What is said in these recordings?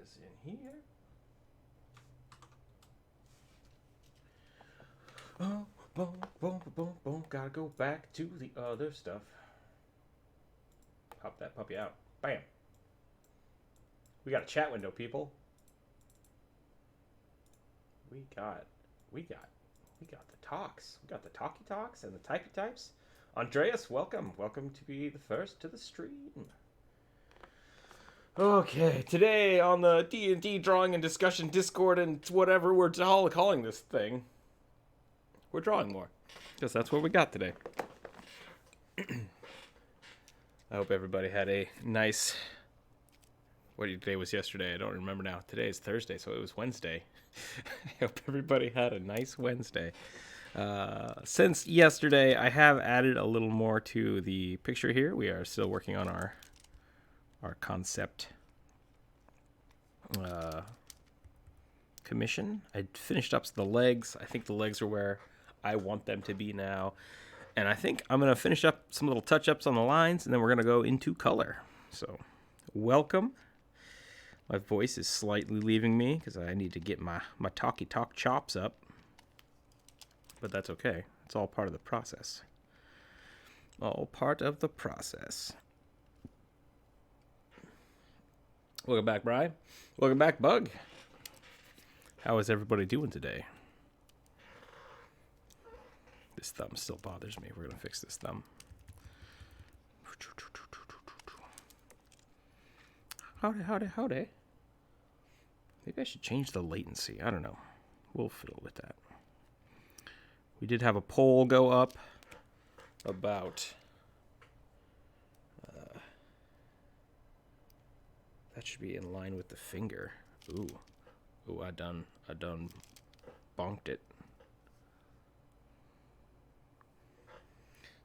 this in here. Oh, boom, boom, boom, boom. Gotta go back to the other stuff. Pop that puppy out. Bam. We got a chat window, people. We got the talks. We got the talky talks and the typey types. Andreas, welcome. Welcome to be the first to the stream. Okay, today on the D&D drawing and discussion Discord and whatever we're all calling this thing, we're drawing more. Because that's what we got today. I hope everybody had a nice... What day was yesterday? I don't remember now. Today is Thursday, so it was Wednesday. I hope everybody had a nice Wednesday. Since yesterday, I have added a little more to the picture here. We are still working on our concept commission. I finished up the legs. I think the legs are where I want them to be now. And I think I'm going to finish up some little touch-ups on the lines, and then we're going to go into color. So, welcome. My voice is slightly leaving me because I need to get my talky talk chops up. But that's okay. It's all part of the process. All part of the process. Welcome back, Bri. Welcome back, Bug. How is everybody doing today? This thumb still bothers me. We're going to fix this thumb. Howdy. Maybe I should change the latency. I don't know. We'll fiddle with that. We did have a poll go up about... that should be in line with the finger. Ooh, I done bonked it.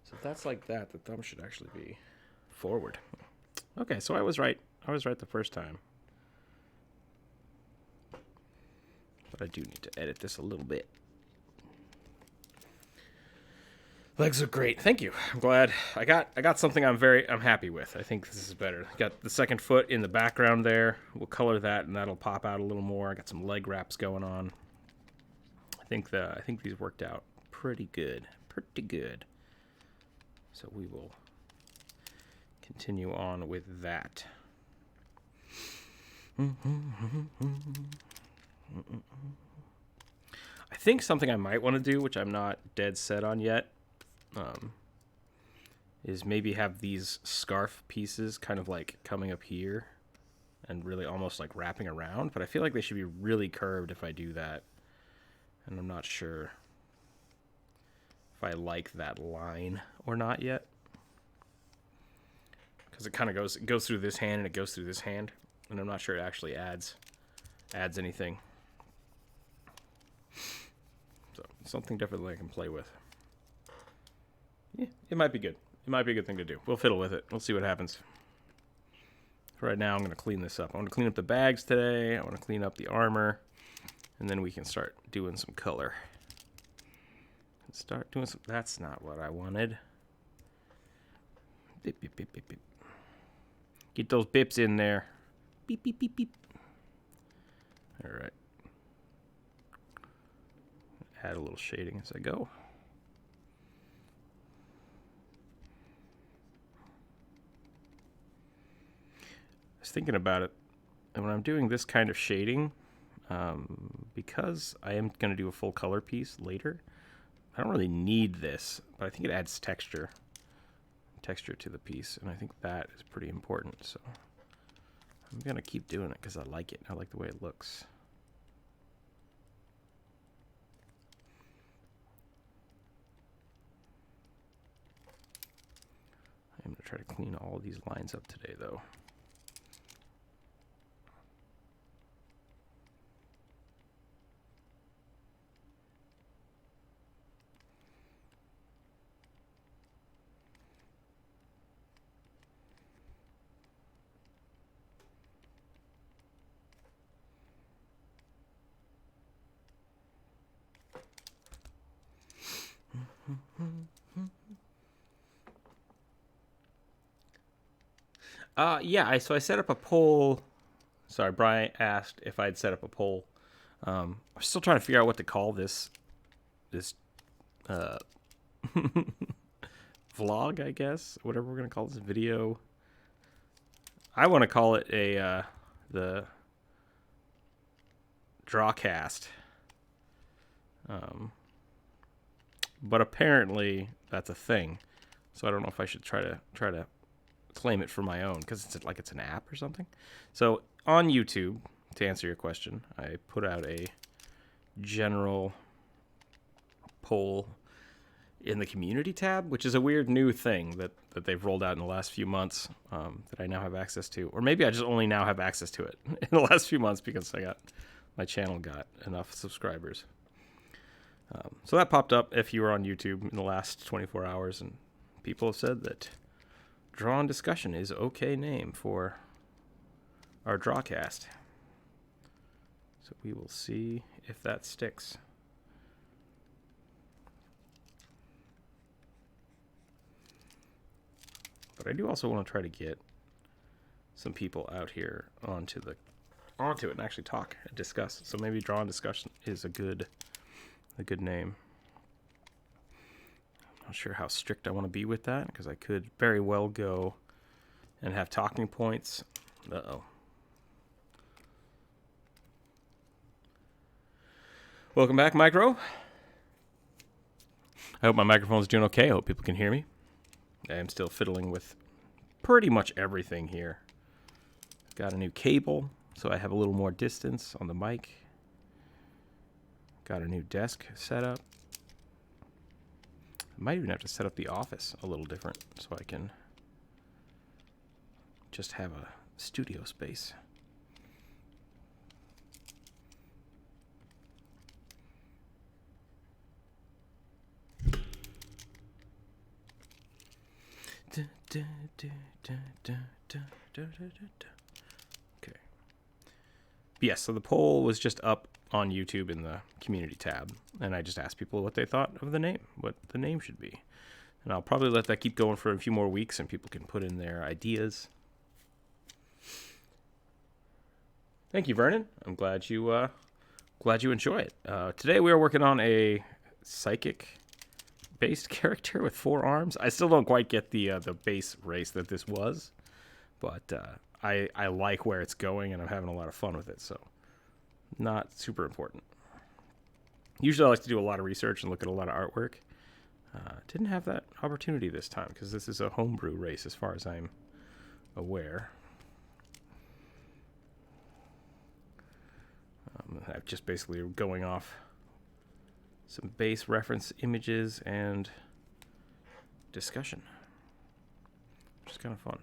So if that's like that, the thumb should actually be forward. Okay, so I was right. I was right the first time. But I do need to edit this a little bit. Legs look great. Thank you. I'm glad. I got something I'm happy with. I think this is better. Got the second foot in the background there. We'll color that and that'll pop out a little more. I got some leg wraps going on. I think these worked out pretty good. Pretty good. So we will continue on with that. I think something I might want to do, which I'm not dead set on yet, is maybe have these scarf pieces kind of like coming up here and really almost like wrapping around. But I feel like they should be really curved if I do that. And I'm not sure if I like that line or not yet. Because it kind of goes through this hand and it goes through this hand. And I'm not sure it actually adds anything. So something different that I can play with. Yeah, it might be good. It might be a good thing to do. We'll fiddle with it. We'll see what happens. For right now, I'm going to clean this up. I want to clean up the bags today. I want to clean up the armor. And then we can start doing some color. Start doing some... That's not what I wanted. Beep, beep, beep, beep, beep. Get those bips in there. Beep, beep, beep, beep. All right. Add a little shading as I go. I was thinking about it, and when I'm doing this kind of shading, because I am going to do a full color piece later, I don't really need this, but I think it adds texture to the piece, and I think that is pretty important, so I'm going to keep doing it because I like it. I like the way it looks. I'm going to try to clean all of these lines up today, though. Yeah, so I set up a poll Sorry, Brian asked if I'd set up a poll. I'm still trying to figure out what to call this uh, vlog, I guess. Whatever we're gonna call this video. I want to call it the Drawcast. But apparently that's a thing, so I don't know if I should try to claim it for my own, because it's like it's an app or something. So on YouTube, to answer your question, I put out a general poll in the community tab, which is a weird new thing that they've rolled out in the last few months, that I now have access to. Or maybe I just only now have access to it in the last few months because my channel got enough subscribers. So that popped up if you were on YouTube in the last 24 hours, and people have said that Draw and Discussion is okay name for our Drawcast. So we will see if that sticks. But I do also want to try to get some people out here onto it and actually talk and discuss. So maybe Draw and Discussion is a good name. I'm not sure how strict I want to be with that, because I could very well go and have talking points. Uh-oh. Welcome back, Micro. I hope my microphone's doing okay. I hope people can hear me. I am still fiddling with pretty much everything here. Got a new cable, so I have a little more distance on the mic. Got a new desk set up. I might even have to set up the office a little different so I can just have a studio space. Okay. Yes, so the poll was just up on YouTube in the community tab, and I just asked people what they thought of the name, what the name should be. And I'll probably let that keep going for a few more weeks, and people can put in their ideas. Thank you, Vernon. I'm glad you enjoy it. Today we are working on a psychic-based character with 4 arms. I still don't quite get the base race that this was, but I like where it's going, and I'm having a lot of fun with it. So. Not super important. Usually I like to do a lot of research and look at a lot of artwork. Didn't have that opportunity this time because this is a homebrew race as far as I'm aware. I'm just basically going off some base reference images and discussion, which is kind of fun.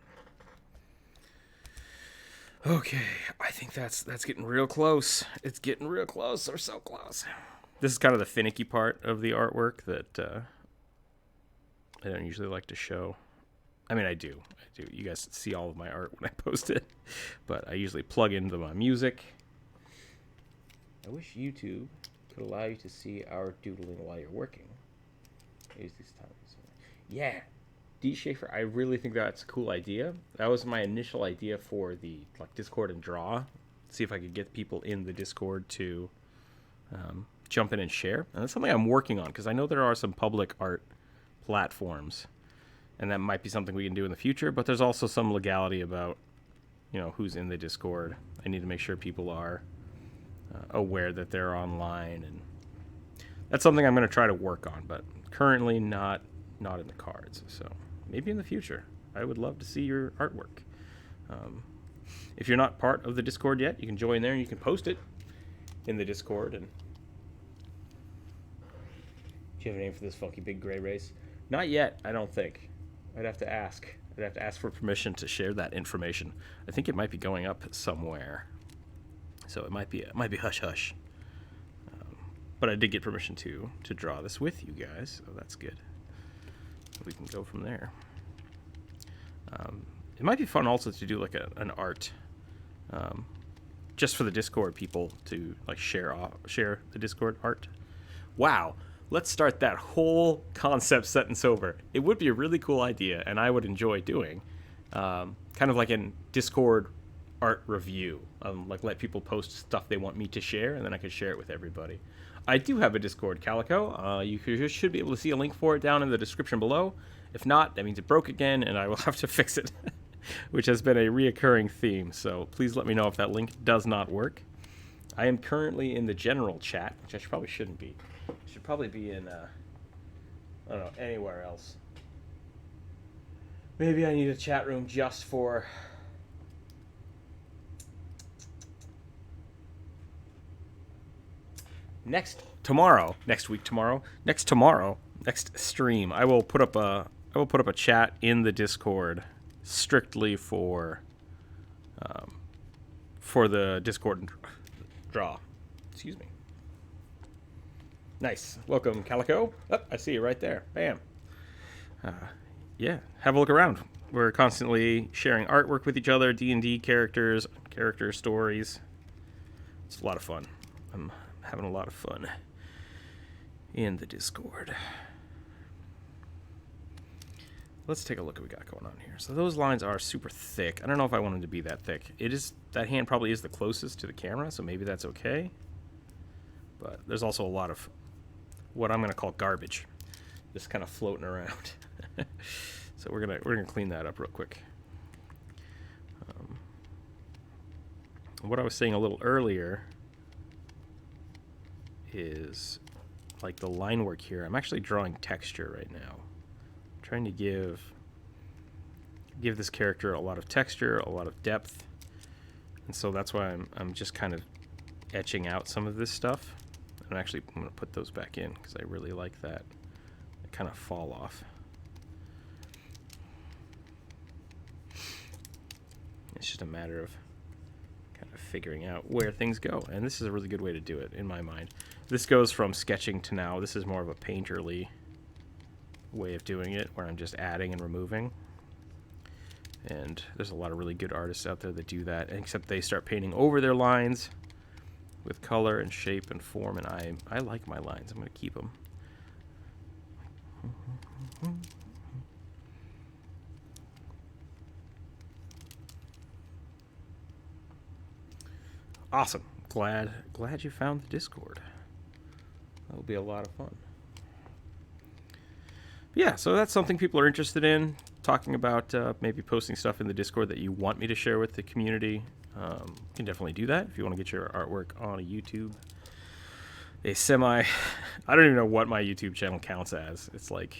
Okay, I think that's getting real close. It's getting real close, or so close. This is kind of the finicky part of the artwork that I don't usually like to show. I mean, I do. You guys see all of my art when I post it, but I usually plug into my music. I wish YouTube could allow you to see our doodling while you're working. Use these times. Yeah. D. Schaefer, I really think that's a cool idea. That was my initial idea for the Discord and Draw. See if I could get people in the Discord to jump in and share. And that's something I'm working on, because I know there are some public art platforms, and that might be something we can do in the future. But there's also some legality about, who's in the Discord. I need to make sure people are aware that they're online, and that's something I'm going to try to work on. But currently, not in the cards. So. Maybe in the future. I would love to see your artwork. If you're not part of the Discord yet, you can join there and you can post it in the Discord. And do you have a name for this funky big gray race? Not yet, I don't think. I'd have to ask. I'd have to ask for permission to share that information. I think it might be going up somewhere, so it might be hush hush. But I did get permission to draw this with you guys, so that's good. We can go from there. It might be fun also to do like an art, just for the Discord people to share the Discord art. Wow, let's start that whole concept sentence over. It would be a really cool idea, and I would enjoy doing, kind of like in Discord art review. Like let people post stuff they want me to share, and then I can share it with everybody. I do have a Discord, Calico. You should be able to see a link for it down in the description below. If not, that means it broke again, and I will have to fix it, which has been a reoccurring theme. So please let me know if that link does not work. I am currently in the general chat, which I probably shouldn't be. I should probably be in, I don't know, anywhere else. Maybe I need a chat room just for... next stream, I will put up a chat in the Discord strictly for the Discord draw. Excuse me. Nice. Welcome, Calico. Oh, I see you right there. Bam. Yeah, have a look around. We're constantly sharing artwork with each other, D&D characters, character stories. It's a lot of fun. I'm having a lot of fun in the Discord. Let's take a look at what we got going on here. So those lines are super thick. I don't know if I want them to be that thick. That hand probably is the closest to the camera, so maybe that's okay. But there's also a lot of what I'm going to call garbage, just kind of floating around. So we're gonna clean that up real quick. What I was saying a little earlier is like the line work here. I'm actually drawing texture right now. I'm trying to give this character a lot of texture, a lot of depth, and so that's why I'm just kind of etching out some of this stuff. And actually, I'm gonna put those back in because I really like that. They kind of fall off. It's just a matter of kind of figuring out where things go, and this is a really good way to do it in my mind. This goes from sketching to now. This is more of a painterly way of doing it, where I'm just adding and removing. And there's a lot of really good artists out there that do that, except they start painting over their lines with color and shape and form, and I like my lines. I'm going to keep them. Awesome. Glad you found the Discord. That'll be a lot of fun. Yeah, so that's something people are interested in, talking about maybe posting stuff in the Discord that you want me to share with the community. You can definitely do that if you want to get your artwork on a YouTube. I don't even know what my YouTube channel counts as. It's like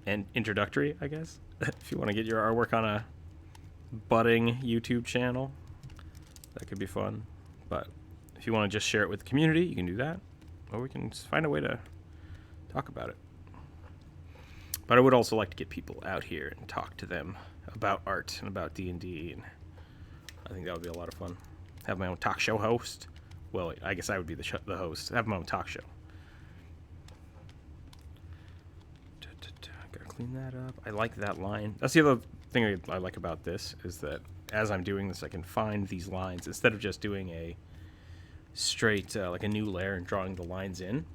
an introductory, I guess. If you want to get your artwork on a budding YouTube channel, that could be fun. But if you want to just share it with the community, you can do that. Or we can just find a way to talk about it. But I would also like to get people out here and talk to them about art and about D&D. And I think that would be a lot of fun. Have my own talk show host. Well, I guess I would be the host. Have my own talk show. Gotta clean that up. I like that line. That's the other thing I like about this, is that as I'm doing this, I can find these lines instead of just doing a straight like a new layer and drawing the lines in.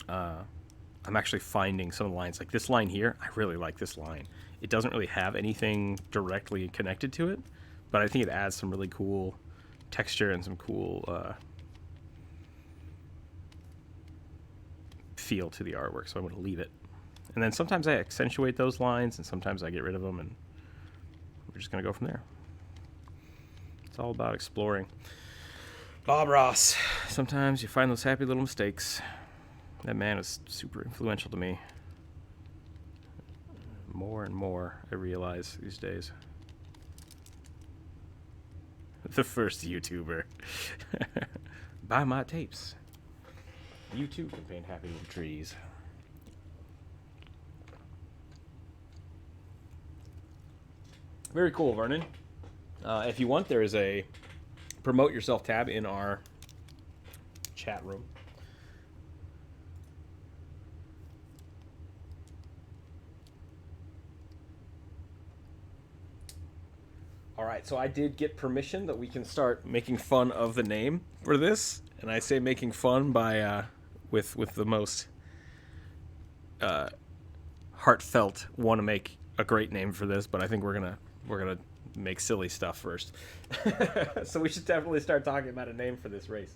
I'm actually finding some of the lines, like this line here. I really like this line. It doesn't really have anything directly connected to it, but I think it adds some really cool texture and some cool feel to the artwork, so I'm going to leave it. And then sometimes I accentuate those lines, and sometimes I get rid of them, and we're just going to go from there. It's all about exploring. Bob Ross. Sometimes you find those happy little mistakes. That man is super influential to me. More and more, I realize these days. The first YouTuber. Buy my tapes. You too can paint happy little trees. Very cool, Vernon. If you want, there is a promote yourself tab in our chat room. All right, so I did get permission that we can start making fun of the name for this, and I say making fun by with the most heartfelt want to make a great name for this, but I think we're gonna we're gonna make silly stuff first. So we should definitely start talking about a name for this race.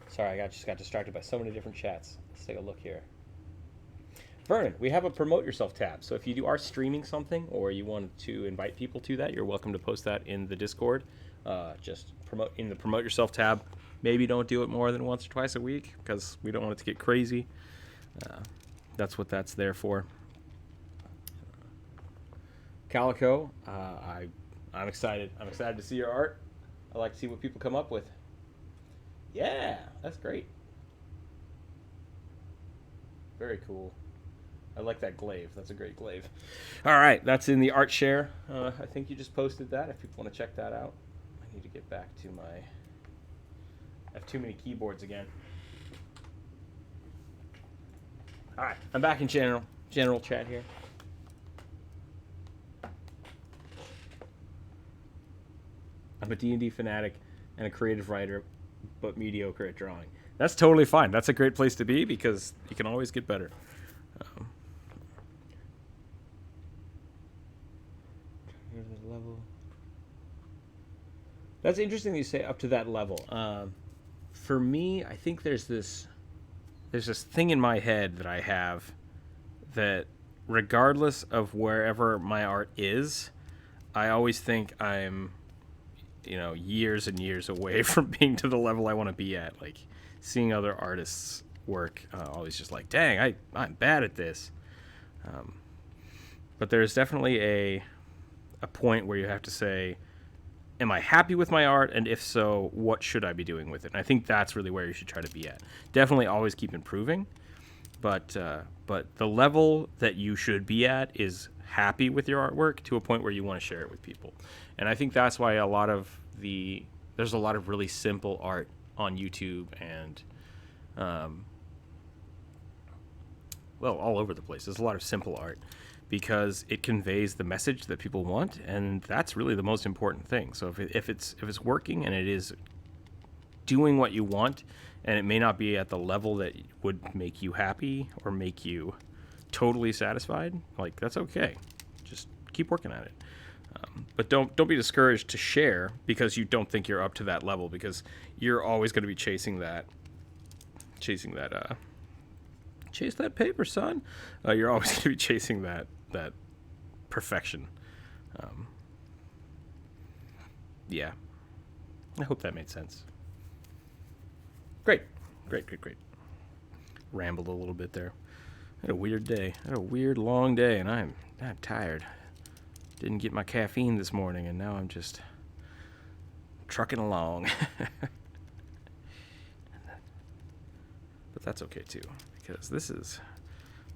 Sorry, I just got distracted by so many different chats. Let's take a look here. Vernon, we have a promote yourself tab. So if you are streaming something or you want to invite people to that, you're welcome to post that in the Discord. Just promote in the promote yourself tab. Maybe don't do it more than once or twice a week because we don't want it to get crazy. That's what that's there for. Calico, I'm excited. I'm excited to see your art. I like to see what people come up with. Yeah, that's great. Very cool. I like that glaive. That's a great glaive. All right, that's in the art share. I think you just posted that if people want to check that out. I need to get back to my... I have too many keyboards again. All right, I'm back in general chat here. I'm a D&D fanatic and a creative writer, but mediocre at drawing. That's totally fine. That's a great place to be because you can always get better. Level. That's interesting that you say up to that level. For me, I think there's this thing in my head that I have that regardless of wherever my art is, I always think I'm, years and years away from being to the level I want to be at. Like seeing other artists work, always just like, dang, I'm bad at this. But there's definitely a point where you have to say, am I happy with my art? And if so, what should I be doing with it? And I think that's really where you should try to be at. Definitely always keep improving. But the level that you should be at is happy with your artwork to a point where you want to share it with people. And I think that's why there's a lot of really simple art on YouTube and, all over the place. There's a lot of simple art because it conveys the message that people want, and that's really the most important thing. So if it's working and it is doing what you want, and it may not be at the level that would make you happy or make you totally satisfied, like that's okay. Just keep working at it. But don't be discouraged to share because you don't think you're up to that level, because you're always going to be chasing that chase that paper, son. You're always going to be chasing that perfection. Yeah. I hope that made sense. Great. Rambled a little bit there. I had a weird day. I had a weird long day, and I'm tired. Didn't get my caffeine this morning, and now I'm just trucking along. But that's okay too, because this is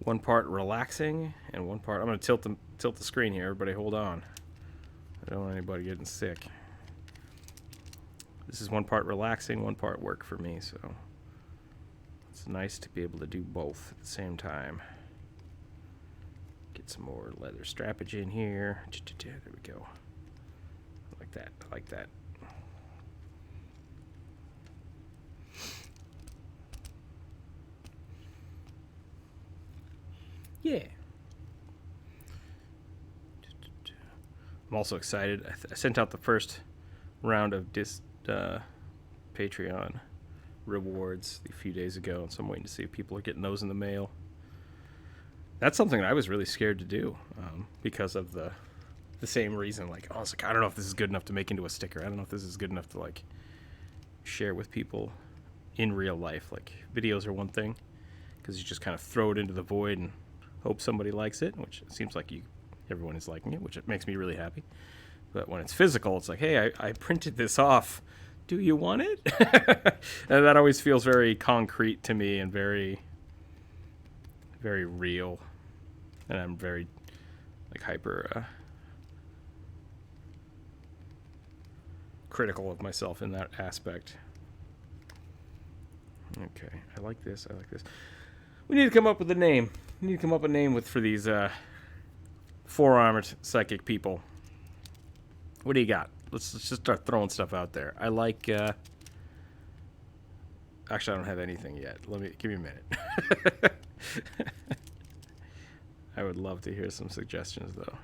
one part relaxing and one part... I'm going to tilt the screen here. Everybody hold on. I don't want anybody getting sick. This is one part relaxing, one part work for me, so it's nice to be able to do both at the same time. Get some more leather strappage in here. There we go. I like that. Yeah. I'm also excited. I sent out the first round of Patreon rewards a few days ago, so I'm waiting to see if people are getting those in the mail. That's something that I was really scared to do because of the same reason. Like, I was like, I don't know if this is good enough to make into a sticker. I don't know if this is good enough to like share with people in real life. Like, videos are one thing because you just kind of throw it into the void and hope somebody likes it, which it seems like everyone is liking it, which it makes me really happy. But when it's physical, it's like, hey, I printed this off. Do you want it? And that always feels very concrete to me and very, very real. And I'm very, hyper critical of myself in that aspect. Okay, I like this. We need to come up with a name. We need to come up with a name for these four-armed psychic people. What do you got? Let's just start throwing stuff out there. I like Actually, I don't have anything yet. Give me a minute. I would love to hear some suggestions, though.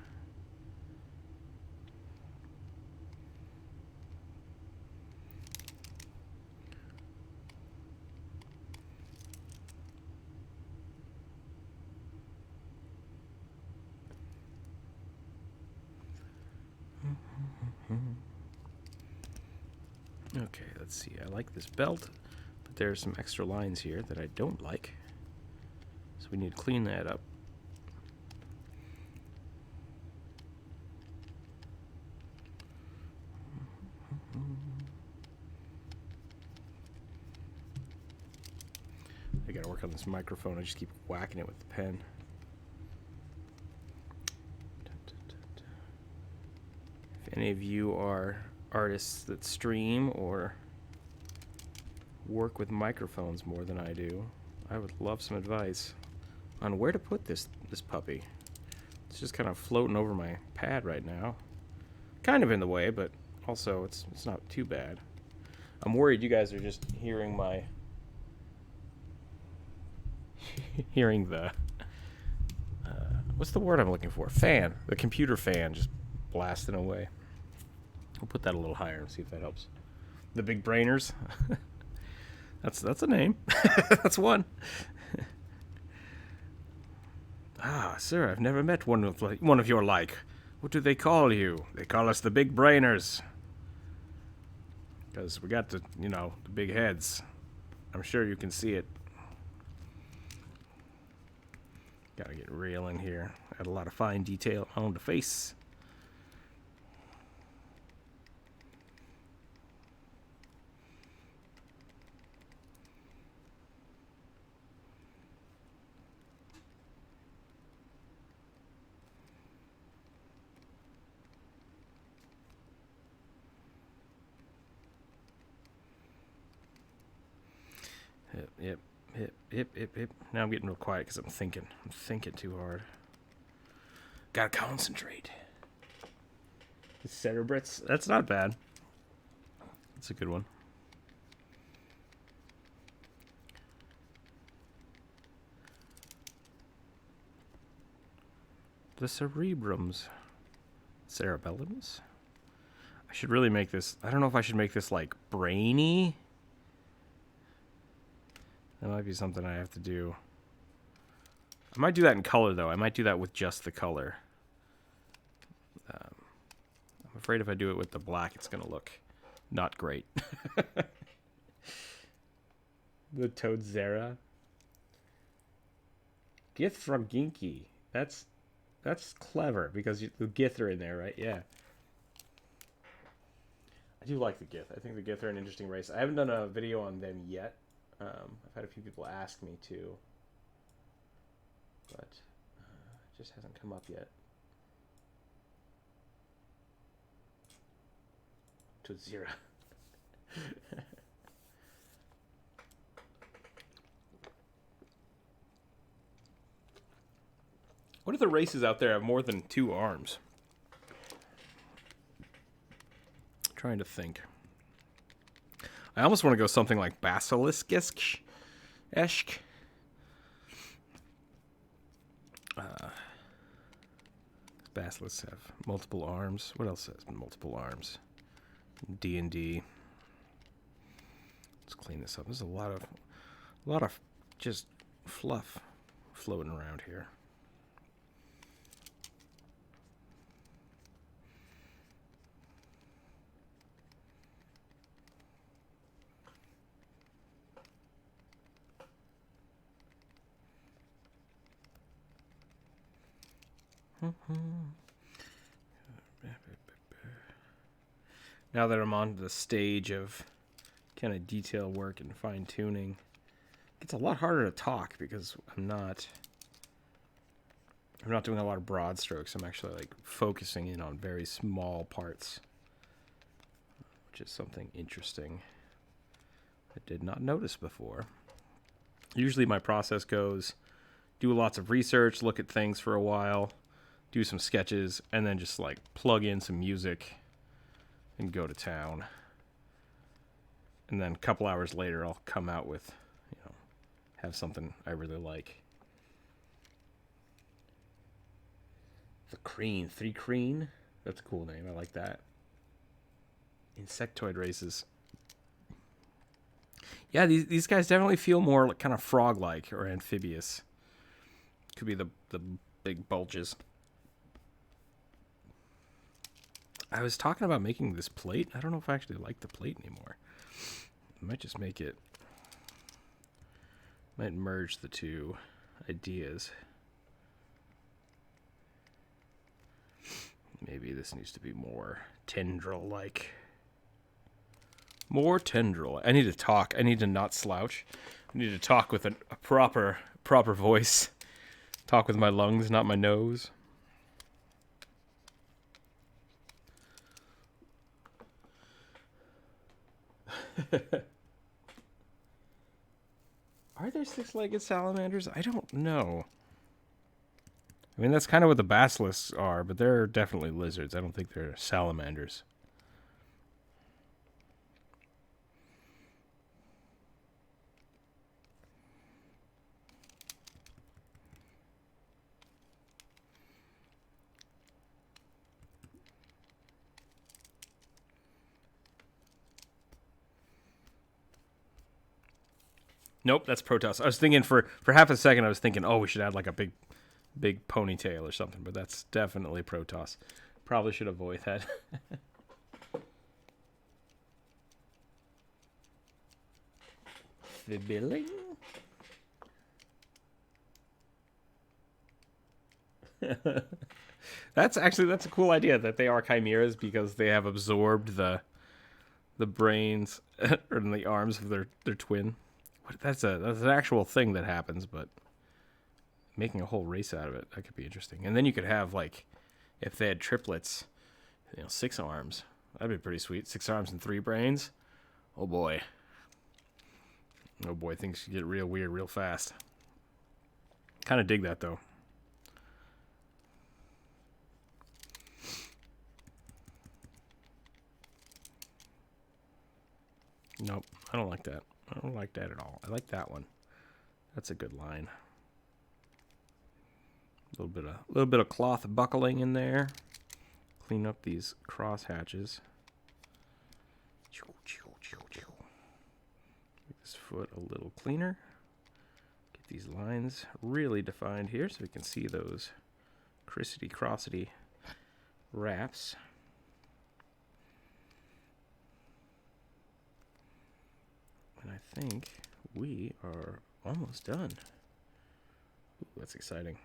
Okay, let's see. I like this belt, but there's some extra lines here that I don't like. So we need to clean that up. I gotta work on this microphone. I just keep whacking it with the pen. If any of you are artists that stream or work with microphones more than I do, I would love some advice on where to put this puppy. It's just kind of floating over my pad right now. Kind of in the way, but also it's not too bad. I'm worried you guys are just hearing my hearing the what's the word I'm looking for? Fan. The computer fan just blasting away. We'll put that a little higher and see if that helps. The big brainers. That's a name. That's one. Ah, sir, I've never met one of your like. What do they call you? They call us the big brainers. Because we got the big heads. I'm sure you can see it. Gotta get real in here. Add a lot of fine detail on the face. Hip. Now I'm getting real quiet because I'm thinking too hard. Gotta concentrate. The Cerebrits, that's not bad. That's a good one. The cerebrums. Cerebellums? I should really make this, I don't know if I should make this like brainy. That might be something I have to do. I might do that in color, though. I might do that with just the color. I'm afraid if I do it with the black, it's going to look not great. The Toadzera. Githraginki. That's clever, because the Gith are in there, right? Yeah. I do like the Gith. I think the Gith are an interesting race. I haven't done a video on them yet. I've had a few people ask me to, but it just hasn't come up yet. Toadzera. What if the races out there have more than 2 arms? I'm trying to think. I almost want to go something like basilisk-esque. Basilisks have multiple arms. What else has multiple arms? D&D. Let's clean this up. There's a lot of just fluff floating around here. Now that I'm on the stage of kind of detail work and fine tuning, it's a lot harder to talk because I'm not doing a lot of broad strokes. I'm actually like focusing in on very small parts, which is something interesting I did not notice before. Usually my process goes, do lots of research, look at things for a while, do some sketches, and then just like plug in some music and go to town. And then a couple hours later, I'll come out with, have something I really like. The Creen, 3 Creen. That's a cool name. I like that. Insectoid races. Yeah, these guys definitely feel more like kind of frog-like or amphibious. Could be the big bulges. I was talking about making this plate. I don't know if I actually like the plate anymore. I might just make it. Might merge the two ideas. Maybe this needs to be more tendril-like. More tendril. I need to talk. I need to not slouch. I need to talk with a proper voice. Talk with my lungs, not my nose. Are there 6-legged salamanders? I don't know. I mean, that's kind of what the basilisks are, but they're definitely lizards. I don't think they're salamanders. Nope, that's Protoss. I was thinking for half a second, I was thinking, oh, we should add like a big ponytail or something, but that's definitely Protoss. Probably should avoid that. Fibbling? That's a cool idea that they are chimeras because they have absorbed the brains or the arms of their twin. That's an actual thing that happens, but making a whole race out of it, that could be interesting. And then you could have, like, if they had triplets, 6 arms. That'd be pretty sweet. 6 arms and 3 brains. Oh boy. Oh boy, things get real weird real fast. Kind of dig that though. Nope, I don't like that. I don't like that at all. I like that one. That's a good line. A little bit of cloth buckling in there. Clean up these cross hatches. Make this foot a little cleaner. Get these lines really defined here so we can see those crossity wraps. And I think we are almost done. Ooh, that's exciting.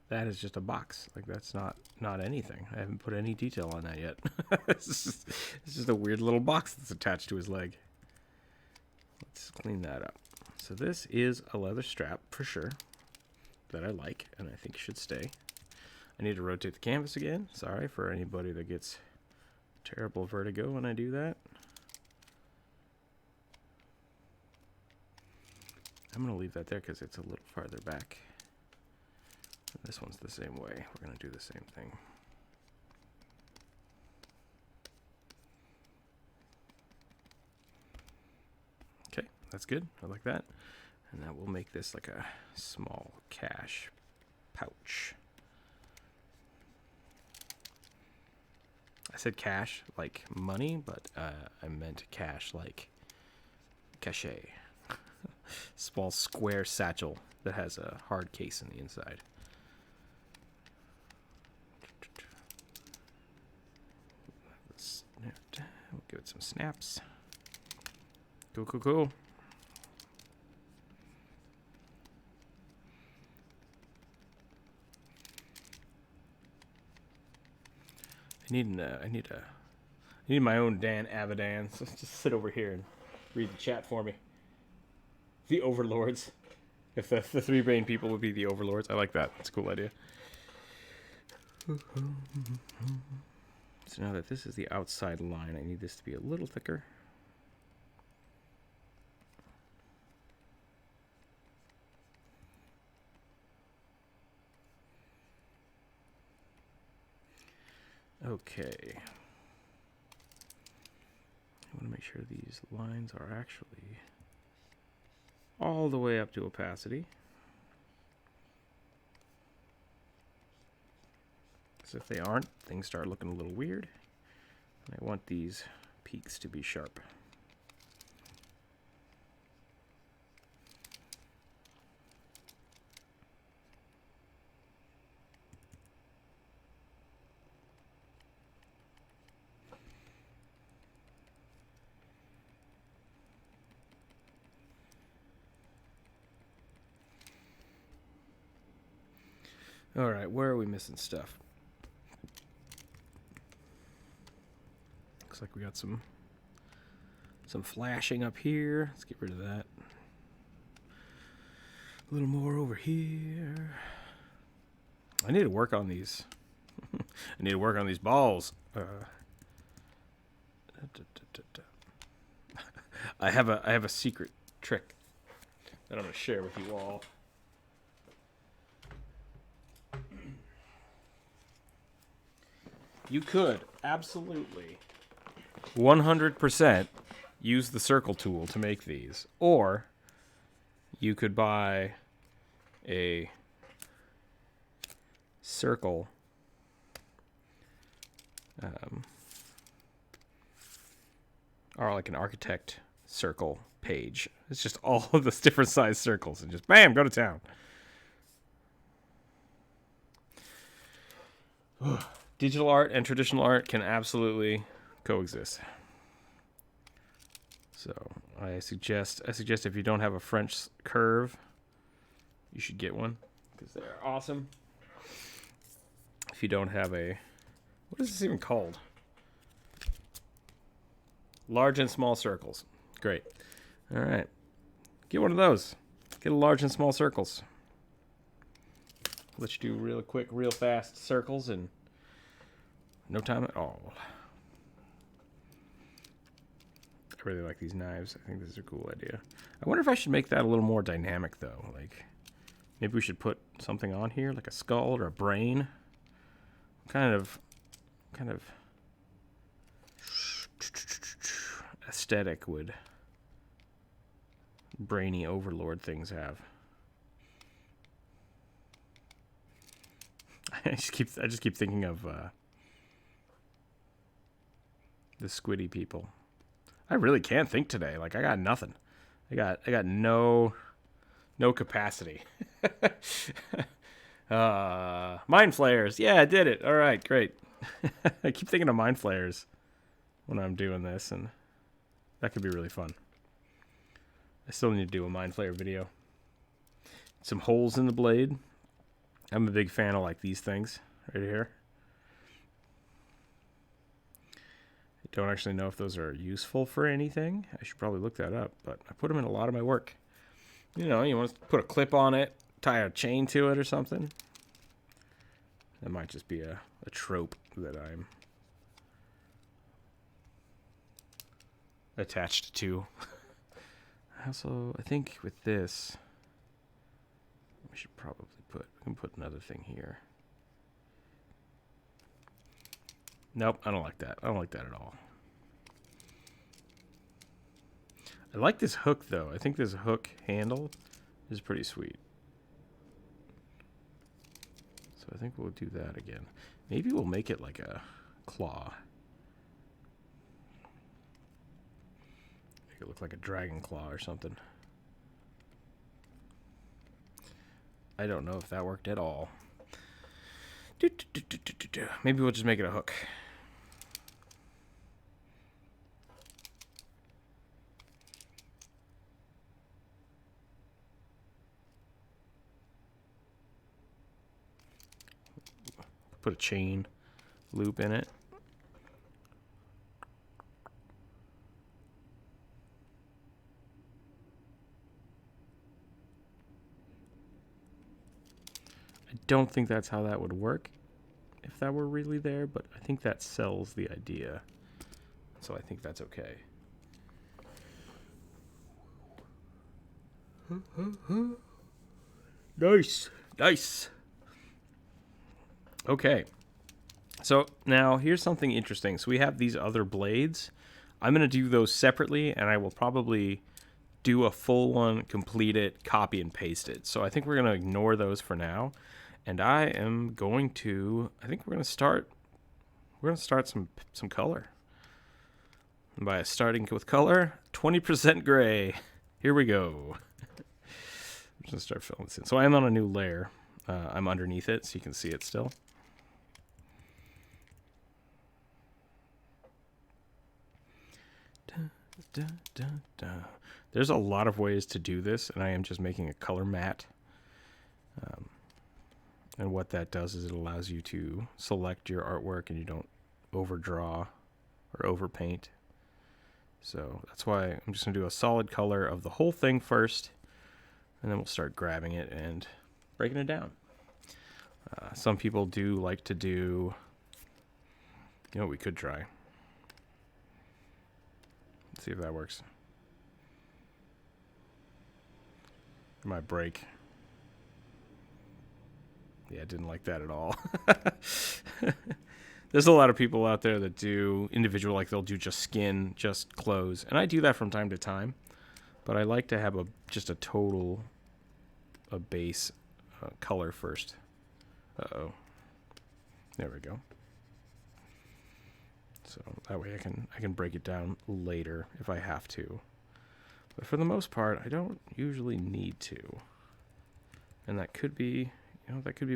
That is just a box. Like, that's not anything. I haven't put any detail on that yet. It's just a weird little box that's attached to his leg. Let's clean that up. So this is a leather strap for sure that I like and I think should stay. I need to rotate the canvas again. Sorry for anybody that gets terrible vertigo when I do that. I'm going to leave that there because it's a little farther back. This one's the same way. We're going to do the same thing. Okay, that's good. I like that. And then we'll make this like a small cash pouch. I said cash like money, but I meant cash like cachet. Small square satchel that has a hard case in the inside. We'll give it some snaps. Cool. I need my own Dan Avidan. So just sit over here and read the chat for me. The overlords. If the 3-brain people would be the overlords, I like that. It's a cool idea. So now that this is the outside line, I need this to be a little thicker. Okay. I want to make sure these lines are actually all the way up to opacity. Because if they aren't, things start looking a little weird. And I want these peaks to be sharp. All right, where are we missing stuff? Looks like we got some flashing up here. Let's get rid of that. A little more over here. I need to work on these. I need to work on these balls. I have a secret trick that I'm going to share with you all. You could absolutely 100% use the circle tool to make these, or you could buy a circle or like an architect circle page. It's just all of the different size circles and just bam, go to town. Digital art and traditional art can absolutely coexist. So I suggest if you don't have a French curve, you should get one because they're awesome. If you don't have a, what is this even called? Large and small circles. Great. All right. Get one of those. Get a large and small circles. Let you do real quick, real fast circles and no time at all. I really like these knives. I think this is a cool idea. I wonder if I should make that a little more dynamic, though. Like, maybe we should put something on here, like a skull or a brain. Kind of aesthetic would brainy overlord things have? I just keep thinking of the squiddy people. I really can't think today. Like, I got nothing. I got no capacity. Mind flayers. Yeah, I did it. All right, great. I keep thinking of mind flayers when I'm doing this, and that could be really fun. I still need to do a mind flayer video. Some holes in the blade. I'm a big fan of like these things right here. I don't actually know if those are useful for anything. I should probably look that up, but I put them in a lot of my work. You know, you want to put a clip on it, tie a chain to it or something. That might just be a trope that I'm attached to. Also, I think with this, we should probably we can put another thing here. Nope, I don't like that. I don't like that at all. I like this hook, though. I think this hook handle is pretty sweet. So I think we'll do that again. Maybe we'll make it like a claw. Make it look like a dragon claw or something. I don't know if that worked at all. Maybe we'll just make it a hook. Put a chain loop in it. I don't think that's how that would work, if that were really there, but I think that sells the idea. So I think that's okay. Nice. Nice. Okay. So now here's something interesting. So we have these other blades. I'm going to do those separately, and I will probably do a full one, complete it, copy and paste it. So I think we're going to ignore those for now. And I think we're going to start some color. And by starting with color, 20% gray. Here we go. I'm just going to start filling this in. So I am on a new layer. I'm underneath it, so you can see it still. There's a lot of ways to do this, and I am just making a color matte. And what that does is it allows you to select your artwork and you don't overdraw or overpaint. So that's why I'm just going to do a solid color of the whole thing first, and then we'll start grabbing it and breaking it down. Some people do like to do, you know what we could try? Let's see if that works. It might break. Yeah, I didn't like that at all. There's a lot of people out there that do individual, like they'll do just skin, just clothes. And I do that from time to time. But I like to have just a base color first. Uh-oh. There we go. So that way I can break it down later if I have to. But for the most part, I don't usually need to. And that could be,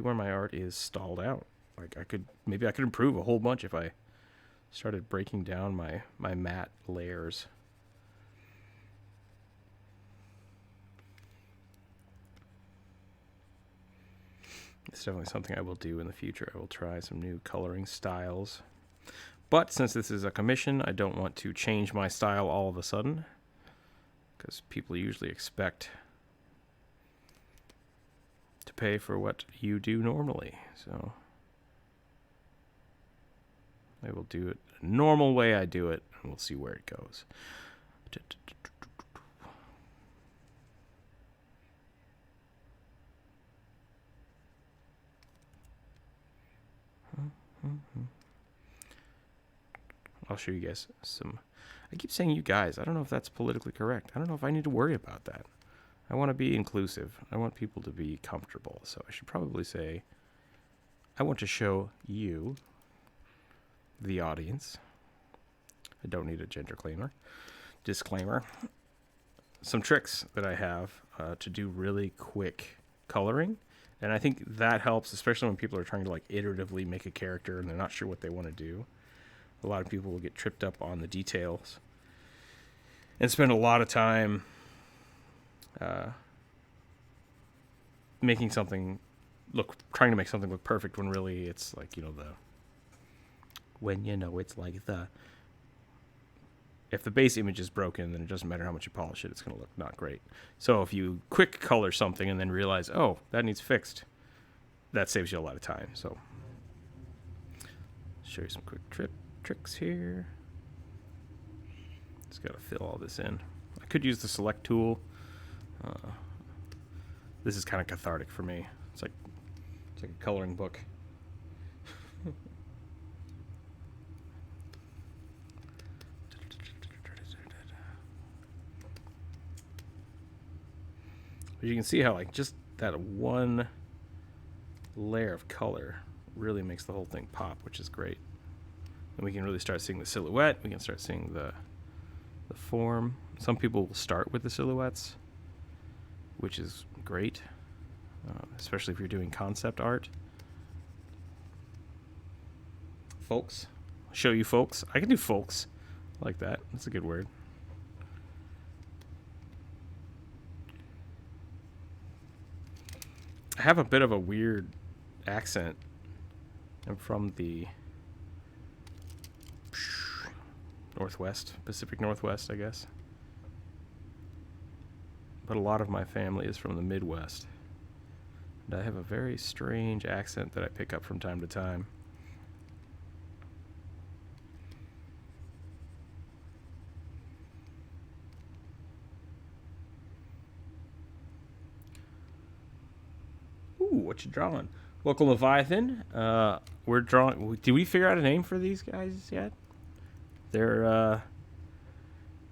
where my art is stalled out. Like maybe I could improve a whole bunch if I started breaking down my matte layers. It's definitely something I will do in the future. I will try some new coloring styles. But since this is a commission, I don't want to change my style all of a sudden, because people usually expect to pay for what you do normally. So I will do it the normal way I do it, and we'll see where it goes. I'll show you guys some. I keep saying you guys. I don't know if that's politically correct. I don't know if I need to worry about that. I want to be inclusive. I want people to be comfortable. So I should probably say, I want to show you, the audience. I don't need a gender disclaimer. Some tricks that I have to do really quick coloring. And I think that helps, especially when people are trying to like iteratively make a character and they're not sure what they want to do. A lot of people will get tripped up on the details and spend a lot of time trying to make something look perfect when really it's like, if the base image is broken, then it doesn't matter how much you polish it, it's going to look not great. So if you quick color something and then realize, oh, that needs fixed, that saves you a lot of time. So show you some quick tricks here. Just got to fill all this in. I could use the select tool. This is kind of cathartic for me. It's like a coloring book. But you can see how like just that one layer of color really makes the whole thing pop, which is great. And we can really start seeing the silhouette. We can start seeing the form. Some people will start with the silhouettes, which is great, especially if you're doing concept art. Folks. I'll show you folks. I can do folks like that. That's a good word. I have a bit of a weird accent. I'm from the Pacific Northwest, I guess. But a lot of my family is from the Midwest. And I have a very strange accent that I pick up from time to time. what you drawing? Welcome, Leviathan. We're drawing. Did we figure out a name for these guys yet? They're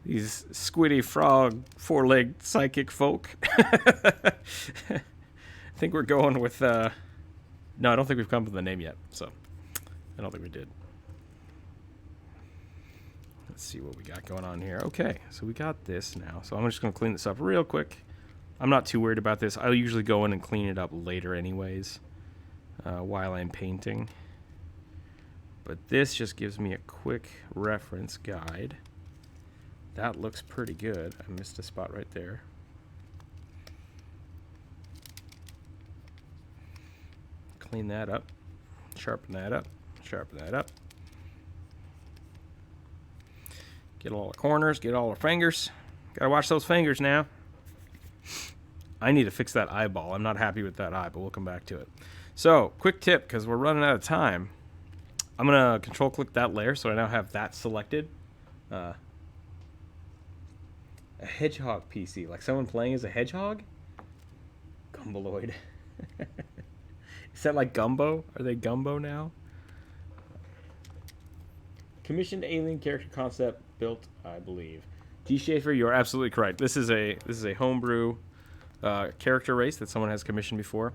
these squiddy frog, four-legged psychic folk. I think we're going with. No, I don't think we've come up with a name yet. So I don't think we did. Let's see what we got going on here. Okay, so we got this now. So I'm just going to clean this up real quick. I'm not too worried about this. I'll usually go in and clean it up later anyways, while I'm painting. But this just gives me a quick reference guide. That looks pretty good. I missed a spot right there. Clean that up. Sharpen that up. Sharpen that up. Get all the corners, get all the fingers. Gotta watch those fingers now. I need to fix that eyeball. I'm not happy with that eye, but we'll come back to it. So, quick tip, because we're running out of time. I'm gonna control click that layer, so I now have that selected. A hedgehog PC, like someone playing as a hedgehog? Gumboloid. Is that like Gumbo? Are they Gumbo now? Commissioned alien character concept built, I believe. G. Schaefer, you are absolutely correct. This is a homebrew character race that someone has commissioned before.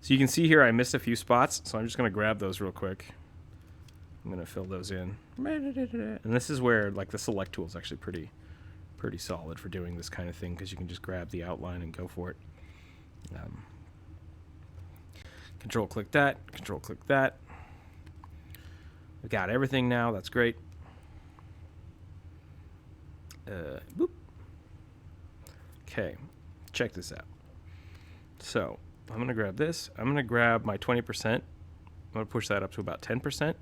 So you can see here I missed a few spots, so I'm just going to grab those real quick. I'm going to fill those in. And this is where like the select tool is actually pretty solid for doing this kind of thing, because you can just grab the outline and go for it. Control click that, control click that. We got everything now. That's great. Boop. Okay, check this out. So I'm going to grab this. I'm going to grab my 20%. I'm going to push that up to about 10%.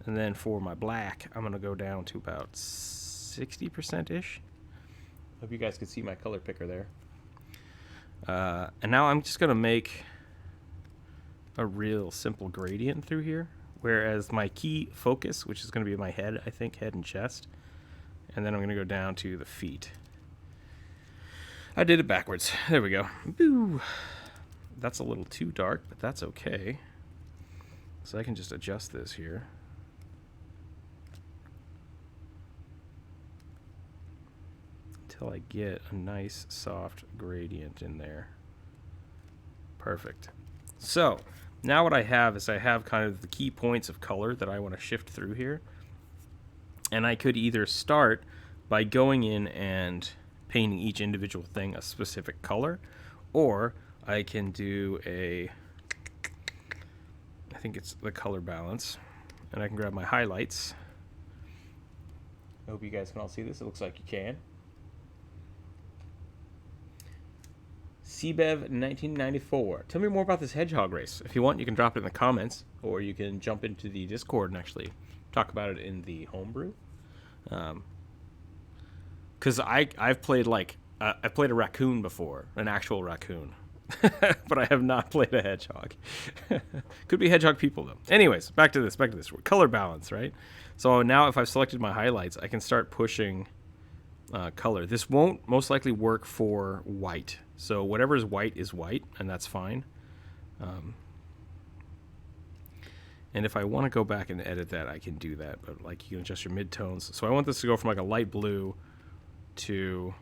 And then for my black, I'm going to go down to about 60%-ish. Hope you guys can see my color picker there. And now I'm just going to make a real simple gradient through here. Whereas my key focus, which is going to be my head, I think, head and chest. And then I'm going to go down to the feet. I did it backwards. There we go. Boo. That's a little too dark, but that's okay. So I can just adjust this here. Until I get a nice, soft gradient in there. Perfect. So now what I have is I have kind of the key points of color that I want to shift through here. And I could either start by going in and painting each individual thing a specific color, or I can do I think it's the color balance, and I can grab my highlights. I hope you guys can all see this. It looks like you can. CBEV 1994. Tell me more about this hedgehog race. If you want, you can drop it in the comments, or you can jump into the Discord and actually talk about it in the homebrew. Because I've played I played a raccoon before, an actual raccoon, but I have not played a hedgehog. Could be hedgehog people though. Anyways, back to this. Color balance, right? So now if I've selected my highlights, I can start pushing color. This won't most likely work for white. So whatever is white, and that's fine. And if I want to go back and edit that, I can do that. But like, you can adjust your midtones. So I want this to go from like a light blue to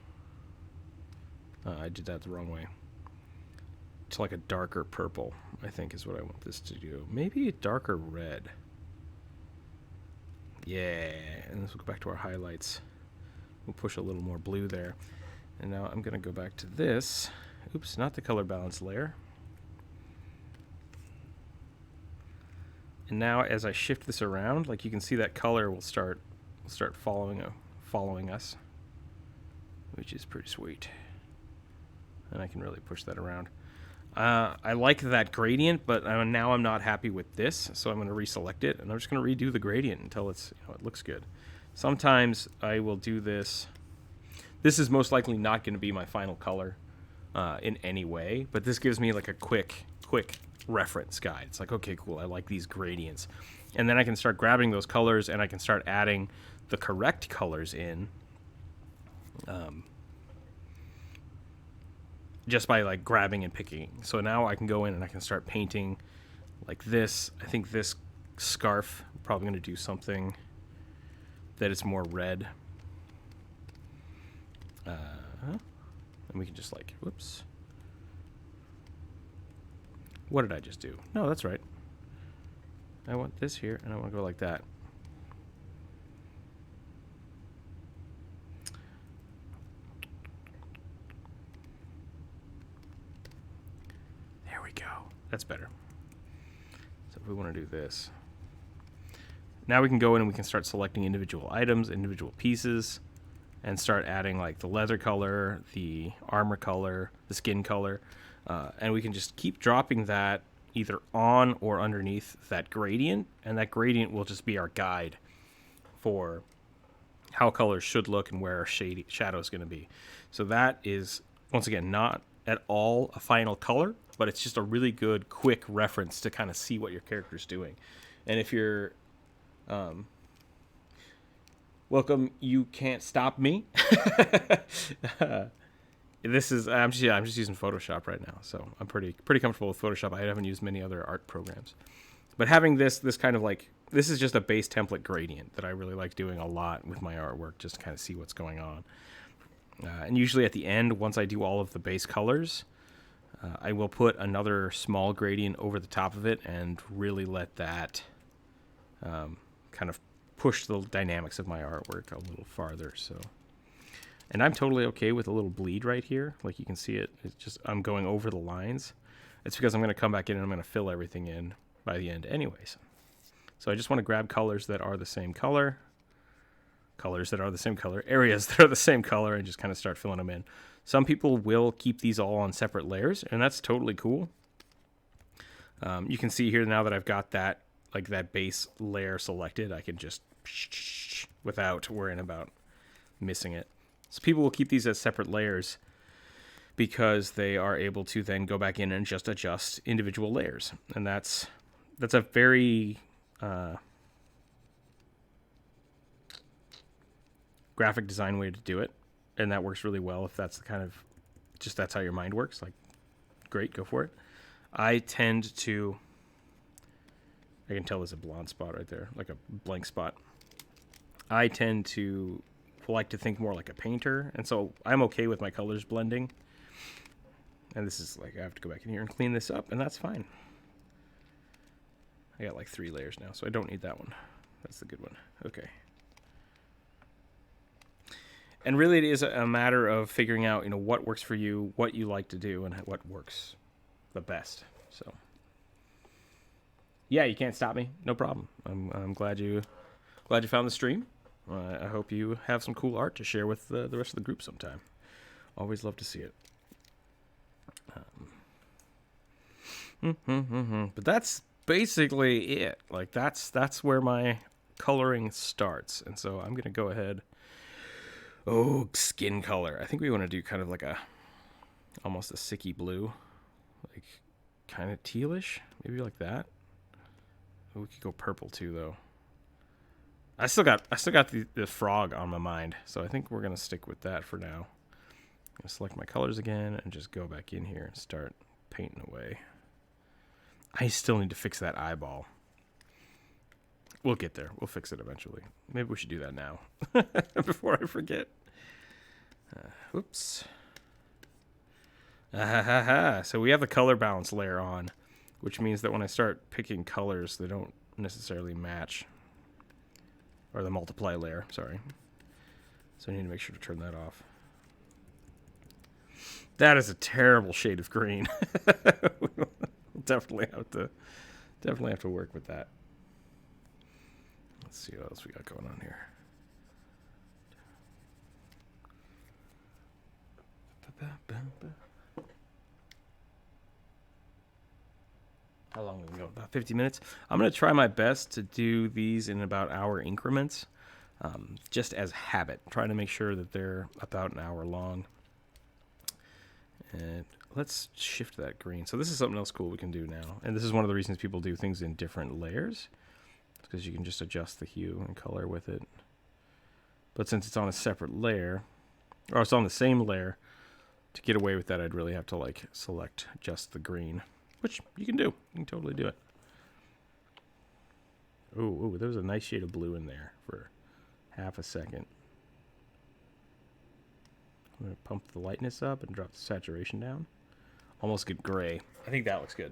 I did that the wrong way. To like a darker purple, I think is what I want this to do. Maybe a darker red. Yeah, and let's go back to our highlights. We'll push a little more blue there. And now I'm going to go back to this. Oops, not the color balance layer. And now as I shift this around, like you can see that color will start following us, which is pretty sweet. And I can really push that around. I like that gradient, but now I'm not happy with this, so I'm going to reselect it, and I'm just going to redo the gradient until it looks good. Sometimes I will do this. This is most likely not going to be my final color in any way, but this gives me like a quick reference guide. It's like, okay, cool, I like these gradients. And then I can start grabbing those colors, and I can start adding the correct colors in. just by like grabbing and picking. So now I can go in and I can start painting like this. I think this scarf, I'm probably going to do something that is more red. And we can just like, whoops. What did I just do? No, that's right. I want this here, and I want to go like that. There we go. That's better. So if we want to do this. Now we can go in and we can start selecting individual items, individual pieces, and start adding like the leather color, the armor color, the skin color. And we can just keep dropping that either on or underneath that gradient, and that gradient will just be our guide for how colors should look and where our shadow is going to be. So that is, once again, not at all a final color, but it's just a really good quick reference to kind of see what your character's doing. And if you're welcome, you can't stop me. This is I'm just using Photoshop right now, so I'm pretty comfortable with Photoshop. I haven't used many other art programs, but having this kind of like, this is just a base template gradient that I really like doing a lot with my artwork, just to kind of see what's going on. And usually at the end, once I do all of the base colors, I will put another small gradient over the top of it and really let that kind of push the dynamics of my artwork a little farther. So. And I'm totally okay with a little bleed right here. Like you can see it. It's just, I'm going over the lines. It's because I'm going to come back in and I'm going to fill everything in by the end anyways. So I just want to grab colors that are the same color, areas that are the same color, and just kind of start filling them in. Some people will keep these all on separate layers, and that's totally cool. You can see here now that I've got that, like that base layer selected, I can just without worrying about missing it. So people will keep these as separate layers because they are able to then go back in and just adjust individual layers. And that's a very graphic design way to do it. And that works really well if that's the kind of, just that's how your mind works. Like, great, go for it. I tend to, I can tell there's a blonde spot right there, like a blank spot. I tend to like to think more like a painter, and so I'm okay with my colors blending. And this is like, I have to go back in here and clean this up, and that's fine. I got like 3 layers now, so I don't need that one. That's the good one. Okay. And really it is a matter of figuring out, what works for you, what you like to do, and what works the best. So yeah, you can't stop me. No problem. I'm glad you found the stream. I hope you have some cool art to share with the rest of the group sometime. Always love to see it. But that's basically it. Like that's where my coloring starts. And so I'm gonna go ahead. Oh, skin color. I think we want to do kind of like almost a sicky blue, like kind of tealish, maybe like that. Oh, we could go purple too, though. I still got the frog on my mind, so I think we're gonna stick with that for now. I'm gonna select my colors again and just go back in here and start painting away. I still need to fix that eyeball. We'll get there. We'll fix it eventually. Maybe we should do that now before I forget. Oops. So we have the color balance layer on, which means that when I start picking colors, they don't necessarily match. Or the multiply layer, sorry. So I need to make sure to turn that off. That is a terrible shade of green. We'll definitely have to work with that. Let's see what else we got going on here. How long have we go? About 50 minutes. I'm going to try my best to do these in about hour increments, just as habit. Trying to make sure that they're about an hour long. And let's shift that green. So this is something else cool we can do now. And this is one of the reasons people do things in different layers, because you can just adjust the hue and color with it. But since it's on a separate layer, or it's on the same layer, To get away with that, I'd really have to like select just the green, which you can do. You can totally do it. Oh, there was a nice shade of blue in there for half a second. I'm going to pump the lightness up and drop the saturation down. Almost get gray. I think that looks good.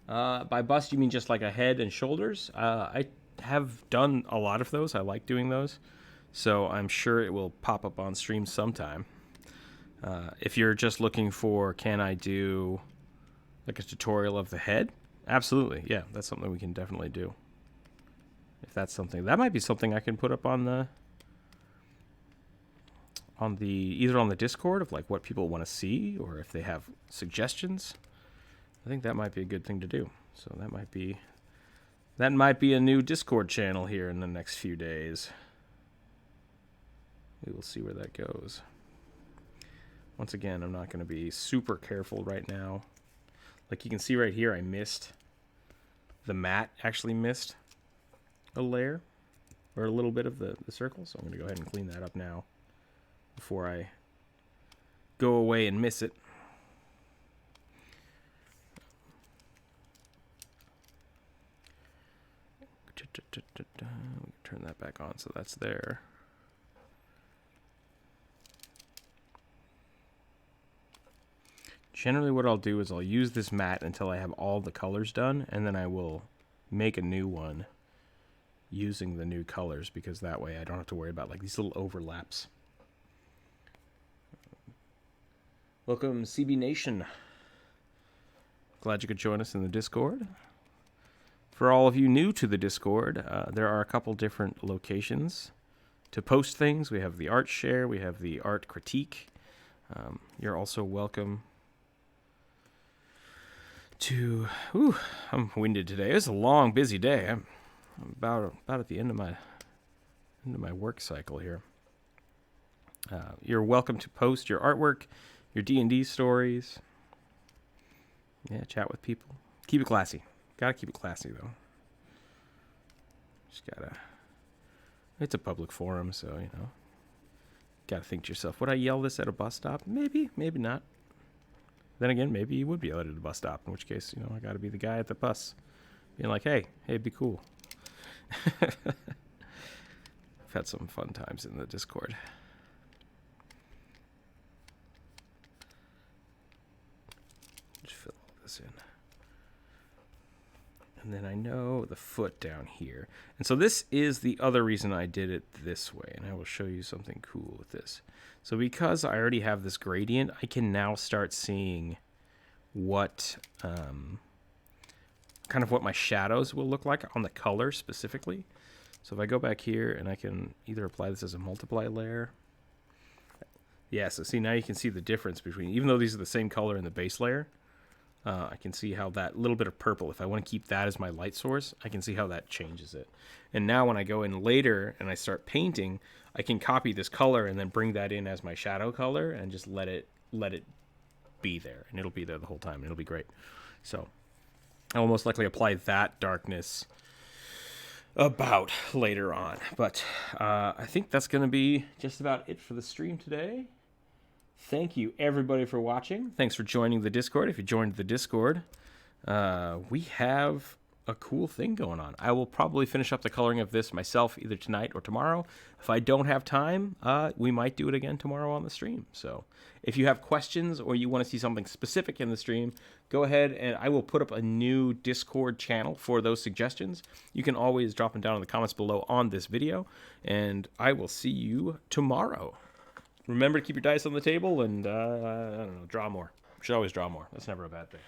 By bust, you mean just like a head and shoulders? I have done a lot of those. I like doing those. So I'm sure it will pop up on stream sometime. If you're just looking for, can I do like a tutorial of the head? Absolutely. Yeah, that's something we can definitely do. If that's something, that might be something I can put up on the either on the Discord of like what people want to see, or if they have suggestions. I think that might be a good thing to do. So that might be a new Discord channel here in the next few days. We will see where that goes. Once again, I'm not going to be super careful right now. Like you can see right here, I missed the matte, actually missed a layer or a little bit of the circle. So I'm going to go ahead and clean that up now before I go away and miss it. Turn that back on so that's there. Generally what I'll do is I'll use this matte until I have all the colors done, and then I will make a new one using the new colors, because that way I don't have to worry about like these little overlaps. Welcome CB Nation. Glad you could join us in the Discord. For all of you new to the Discord, there are a couple different locations to post things. We have the art share, we have the art critique. You're also welcome to... Ooh, I'm winded today. It was a long, busy day. I'm about at the end of my work cycle here. You're welcome to post your artwork, your D&D stories. Yeah, chat with people. Keep it classy. Gotta keep it classy, though. Just gotta... It's a public forum, so, you know. Gotta think to yourself, would I yell this at a bus stop? Maybe, maybe not. Then again, maybe you would be yelled at a bus stop, in which case, you know, I gotta be the guy at the bus. Being like, hey, be cool. I've had some fun times in the Discord. Just fill all this in. And then I know the foot down here. And so this is the other reason I did it this way. And I will show you something cool with this. So because I already have this gradient, I can now start seeing what kind of what my shadows will look like on the color specifically. So if I go back here and I can either apply this as a multiply layer. Yeah, so see, now you can see the difference between, even though these are the same color in the base layer, I can see how that little bit of purple, if I want to keep that as my light source, I can see how that changes it. And now when I go in later and I start painting, I can copy this color and then bring that in as my shadow color and just let it be there. And it'll be there the whole time and it'll be great. So I will most likely apply that darkness about later on. But I think that's going to be just about it for the stream today. Thank you, everybody, for watching. Thanks for joining the Discord. If you joined the Discord, we have a cool thing going on. I will probably finish up the coloring of this myself either tonight or tomorrow. If I don't have time, we might do it again tomorrow on the stream. So if you have questions or you want to see something specific in the stream, go ahead and I will put up a new Discord channel for those suggestions. You can always drop them down in the comments below on this video, and I will see you tomorrow. Remember to keep your dice on the table and, I don't know, draw more. You should always draw more. That's never a bad thing.